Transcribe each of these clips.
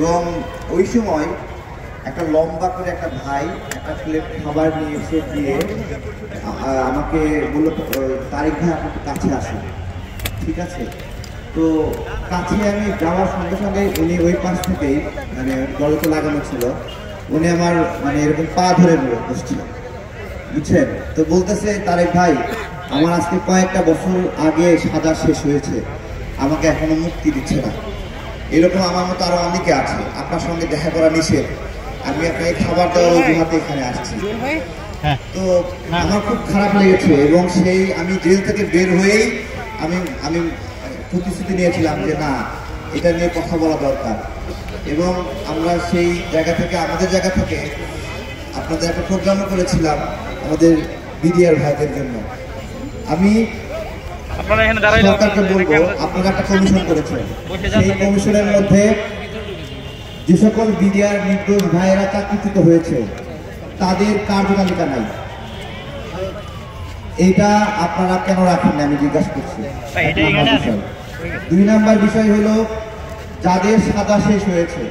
এবং ওই সময় একটা লম্বা করে একটা ভাই একটা প্লেট খাবার নিয়ে এসে দিয়ে আমাকে বললো, তারিক ভাই আপনি কাছে আসেন। ঠিক আছে, তো কাছে আমি যাওয়ার সঙ্গে সঙ্গে উনি ওই পাশ থেকেই, মানে দরজা লাগানো ছিল, উনি আমার মানে এরকম পা ধরে বসছিল, বুঝছেন? তো বলতেছে, তারেক ভাই আমার আজকে কয়েকটা বছর আগে সাজা শেষ হয়েছে, আমাকে এখনো মুক্তি দিচ্ছে না। এরকম আমার মতো আরো অনেকে আছে, আপনার সঙ্গে দেখা করা নিষেধ, আমি আপনাকে খাবার দেওয়ার অজুহাতে এখানে আসছি। তো আমার খুব খারাপ লেগেছে এবং সেই আমি জেল থেকে বের হয়েই আমি প্রতিশ্রুতি নিয়েছিলাম যে না, এটা নিয়ে কথা বলা দরকার। এবং আমরা সেই জায়গা থেকে, আমাদের জায়গা থেকে আপনাদের একটা প্রোগ্রামও করেছিলাম আমাদের বিডিআর ভাইদের জন্য। আমি সরকারকে বলবো, আপনারা একটা কমিশন করেছেন, সেই কমিশনের মধ্যে যে সকল বিডিআর নির্দোষ ভাইয়েরা চাকরিচ্যুত হয়েছে তাদের কার্যতালিকা নাই। এটা আপনারা কেন রাখেন না আমি জিজ্ঞাসা করছি। 2 নাম্বার বিষয় হলো, যাদের সাজা শেষ হয়েছে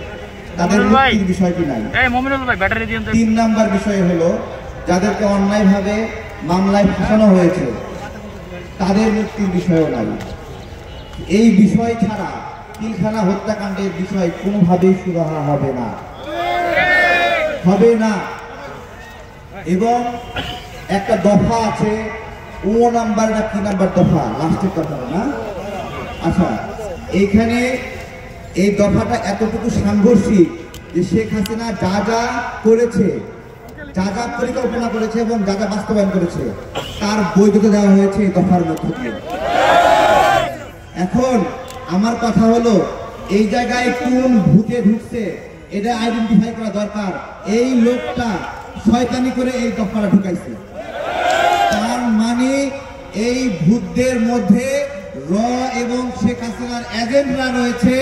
তাদের মুক্তির বিষয়টি নাই। 3 নাম্বার বিষয় হলো, যাদেরকে অন্যায়ভাবে মামলায় ফাঁসানো হয়েছে তাদের মুক্তির বিষয়ও নাই। এই বিষয় ছাড়া পিলখানা হত্যাকাণ্ডের বিষয় কোনোভাবেই সুরাহা হবে না, হবে না। এবং একটা দফা আছে, ও নাম্বার না কি নাম্বার দফা, লাস্টের দফা না? আচ্ছা, এইখানে এই দফাটা এতটুকু সাংঘর্ষিক যে শেখ হাসিনা যা যা করেছে, যা যা পরিকল্পনা করেছে এবং যা যা বাস্তবায়ন করেছে তার বৈধতা দেওয়া হয়েছে এই দফার মধ্য দিয়ে। এখন আমার কথা হলো, এই জায়গায় কোন ভূতে ঢুকছে এটা আইডেন্টিফাই করা দরকার। এই লোকটা শয়তানি করে এই দফাটা ঢুকাইছে, তার মানে এই ভূতদের মধ্যে র এবং শেখ হাসিনার এজেন্টরা রয়েছে,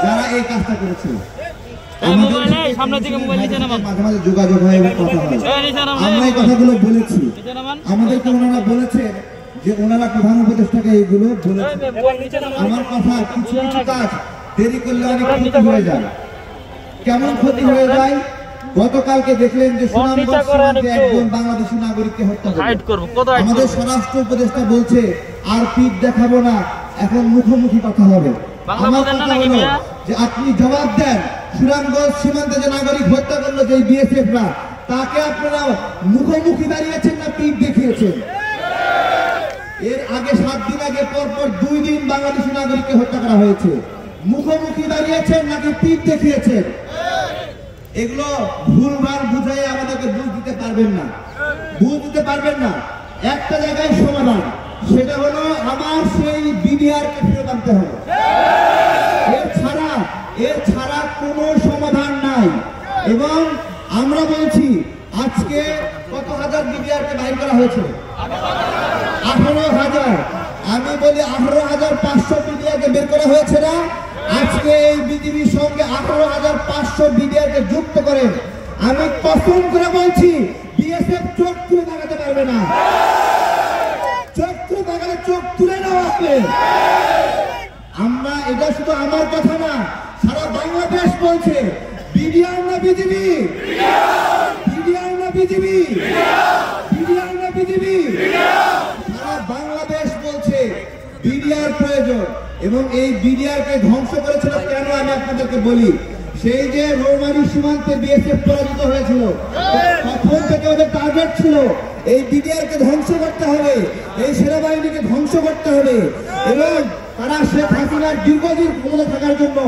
যারা এই কাজটা করেছে। মাঝে মাঝে যোগাযোগ হয় এবং কথা হয়, আমরা এই কথাগুলো বলেছি। আমাদেরকে ওনারা বলেছেন যে ওনারা প্রধান উপদেষ্টাকে এইগুলো বলেছে। আমার কথা, কিছু কিছু কাজ দেরি করলে অনেক ক্ষতি হয়ে যায়। কেমন ক্ষতি হয়ে যায়? গতকালকে দেখলেন যে সুনামগঞ্জ সীমান্তে একজন বাংলাদেশী নাগরিককে হত্যা করলো। আমাদের স্বরাষ্ট্র উপদেষ্টা বলছে আর পিঠ দেখাবো না, এখন মুখোমুখি কথা হবে। আমার কথা হলো যে আপনি জবাব দেন, সুনামগঞ্জ সীমান্তে যে নাগরিক হত্যা করলো যে বিএসএফরা, তাকে আপনারা মুখোমুখি দাঁড়িয়েছেন না পিঠ দেখিয়েছেন? এর আগে 7 দিন আগে পরপর 2 দিন বাংলাদেশী নাগরিককে হত্যা করা হয়েছে। মুখোমুখি দাঁড়িয়েছেন নাকি পিঠ দেখিয়েছেন? এগুলো ভুলভাল বুঝাই আমাদেরকে বুঝ দিতে পারবেন না, বুঝ দিতে পারবেন না। একটা জায়গায় সমাধান, সেটা হলো আমার সেই বিডিআর কে ফেরত আনতে হবে। এর ছাড়া কোনো সমাধান নাই। এবং আমরা বলছি, আজকে কত হাজার বিডিআর কে বাইর করা হয়েছে? 18,000। আমি বলি 18,500 বিডিআর কে বের করা হয়েছে না? আজকে এই বিজিবির সঙ্গে 18,500 বিডিআর কে যুক্ত করেন। আমি কসম করে বলছি, বিএসএফ চোখ তুলে তাকাতে পারবে না। চোখ তুলে তাকালে চোখ তুলে নেওয়া হবে। আমরা, এটা শুধু আমার কথা না, সারা বাংলাদেশ বলছে, বিডিআর না বিজিবি, বিডিআর না বিজিবি, বিডিআর না বিজিবি। সারা বাংলাদেশ বলছে বিডিআর প্রয়োজন। এবং এই বিডিআর কে ধ্বংস করেছিল কেন আমি আপনাদেরকে বলি। সেই যে রৌমারী সীমান্তে বিএসএফ পরাজিত হয়েছিল, তখন থেকে ওদের টার্গেট ছিল এই বিডিআর কে ধ্বংস করতে হবে, এই সেনাবাহিনীকে ধ্বংস করতে হবে। এবং তারা শেখ হাসিনার দীর্ঘদিন ক্ষমতা থাকার জন্য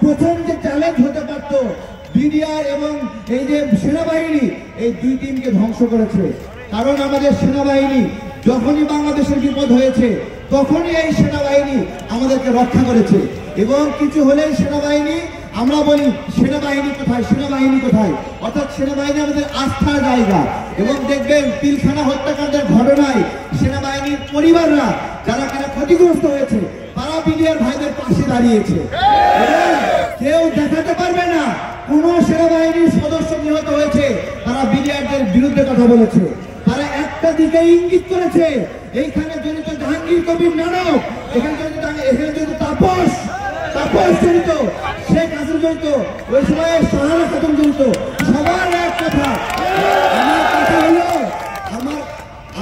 প্রথম যে চ্যালেঞ্জ হতে পারত বিডিআর এবং এই যে সেনাবাহিনী, এই 2 টিমকে ধ্বংস করেছে। কারণ আমাদের সেনাবাহিনী যখনই বাংলাদেশের বিপদ হয়েছে তখনই এই সেনাবাহিনী আমাদেরকে রক্ষা করেছে। এবং কিছু হলেই সেনাবাহিনী, আমরা বলি সেনাবাহিনী কোথায়, সেনাবাহিনী কোথায়, অর্থাৎ সেনাবাহিনী আমাদের আস্থার জায়গা। এবং দেখবেন পিলখানা হত্যাকাণ্ডের ঘটনায় সেনাবাহিনীর পরিবাররা যারা কিনা ক্ষতিগ্রস্ত হয়েছে, তারা বিডিআর ভাইদের পাশে দাঁড়িয়েছে। কেউ দেখাতে পারবে না কোন সেনাবাহিনীর সদস্য নিহত হয়েছে, তারা বিডিআরদের বিরুদ্ধে কথা বলেছে। তারা একটা দিকে ইঙ্গিত করেছে, এইখানে জড়িত জাহাঙ্গীর কবির নানক, এখানে জড়িত তাপস জড়িত, শেখ জড়িত, ওই সময় সাহারা খাতুন জড়িত, সবার এক কথা।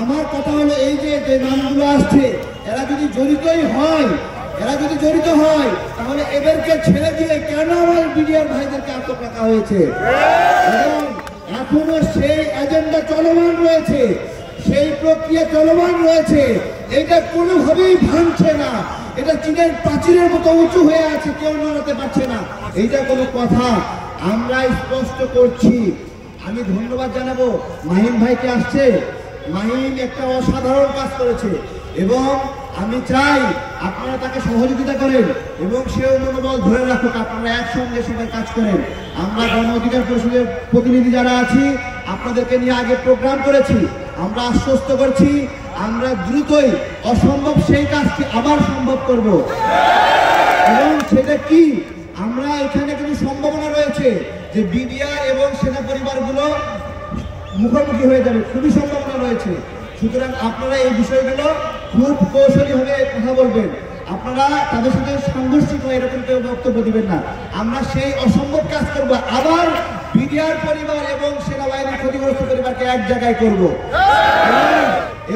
আমার কথা হলো এই যে নামগুলো আসছে, এরা যদি জড়িত হয় তাহলে এদেরকে ছেড়ে দিয়ে কেন আমার বিডিআর ভাইদেরকে আটক রাখা হয়েছে? এবং এখনো সেই এজেন্ডা চলমান রয়েছে, সেই প্রক্রিয়া চলমান রয়েছে। এটা কোনোভাবেই ভাঙছে না, এটা চীনের প্রাচীরের মতো উঁচু হয়ে আছে, কেউ নড়াতে পারছে না। এইটা কোনো কথা? আমরা স্পষ্ট করছি। আমি ধন্যবাদ জানাবো মাহিন ভাইকে, আসছে। মাহিন একটা অসাধারণ কাজ করেছে এবং আমি চাই আপনারা তাকে সহযোগিতা করেন এবং সেও মনোবল ধরে রাখুক, আপনারা একসঙ্গে সবাই কাজ করেন। আমরা গণ অধিকার পরিষদের প্রতিনিধি যারা আছি আপনাদেরকে নিয়ে আগে প্রোগ্রাম করেছি, আমরা আশ্বস্ত করছি আমরা দ্রুতই অসম্ভব সেই কাজটি আবার সম্ভব করব। এবং সেটা কি, আমরা এখানে কিন্তু সম্ভাবনা রয়েছে যে বিডিআর এবং সেনা পরিবারগুলো মুখোমুখি হয়ে যাবে, খুবই সম্ভাবনা রয়েছে। সুতরাং আপনারা এই বিষয়গুলো খুব কৌশলীভাবে কথা বলবেন, আপনারা তাদের সাথে সাংঘর্ষিক হয়ে এরকম কেউ বক্তব্য দিবেন না। আমরা সেই অসম্ভব কাজ করবো, আবার বিডিআর পরিবার এবং সেনাবাহিনীর ক্ষতিগ্রস্ত পরিবারকে এক জায়গায় করব।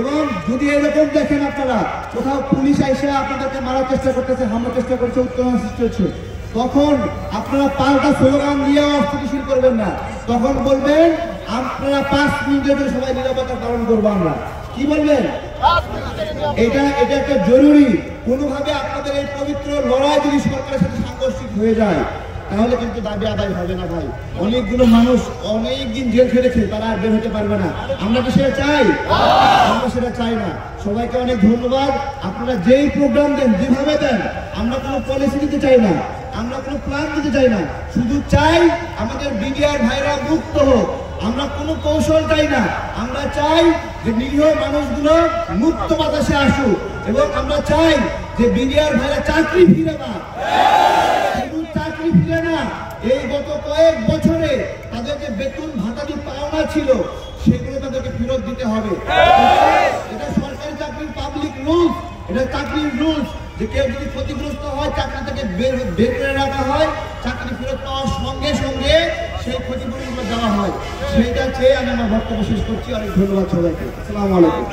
এবং যদি এরকম দেখেন আপনারা কোথাও পুলিশ এসে আপনাদেরকে মারার চেষ্টা করতেছে, হামলার চেষ্টা করছে, উত্তেজনা সৃষ্টি হচ্ছে, তখন আপনারা পাল্টা স্লোগান দিয়ে অস্থিতিশীল করবেন না। তখন বলবেন আপনারা 5 মিনিটের জন্য সবাই নিরাপত্তা পালন করবো। আমরা কি বলবেন? এটা একটা জরুরি। কোনোভাবে আপনাদের এই পবিত্র লড়াই যদি সরকারের সাথে সাংঘর্ষিক হয়ে যায় তাহলে কিন্তু দাবি আদায় হবে না ভাই। অনেকগুলো মানুষ অনেকদিন জেল খেটেছে, তারা আর বের হতে পারবে না। আমরা কি সেটা চাই? আমরা সেটা চাই না। সবাইকে অনেক ধন্যবাদ। আপনারা যেই প্রোগ্রাম দেন, যেভাবে দেন, আমরা কোনো পলিসি দিতে চাই না, আমরা কোনো প্ল্যান দিতে চাই না, শুধু চাই আমাদের বিডিআর ভাইরা মুক্ত হোক। আমরা কোনো কৌশল চাই না, আমরা চাই যে নিরীহ মানুষগুলো মুক্ত বাতাসে আসুক। এবং আমরা চাই যে বিডিআর ভাইরা চাকরি ফিরে না, শুধু চাকরি ফিরে না, এই গত কয়েক বছরে তাদের যে বেতন ভাতাদি পাওনা ছিল সেগুলো তাদেরকে ফেরত দিতে হবে। এটা সরকারি চাকরির পাবলিক রুলস, এটা চাকরির রুলস যে কেউ যদি ক্ষতিগ্রস্ত হয় চাকরি থেকে বের করে রাখা হয়, চাকরি ফেরত পাওয়ার সঙ্গে সঙ্গে সেই ক্ষতিপূরণগুলো দেওয়া হয়। সেইটা চেয়ে আমি আমার বক্তব্য শেষ করছি। অনেক ধন্যবাদ সবাইকে। আসসালামু আলাইকুম।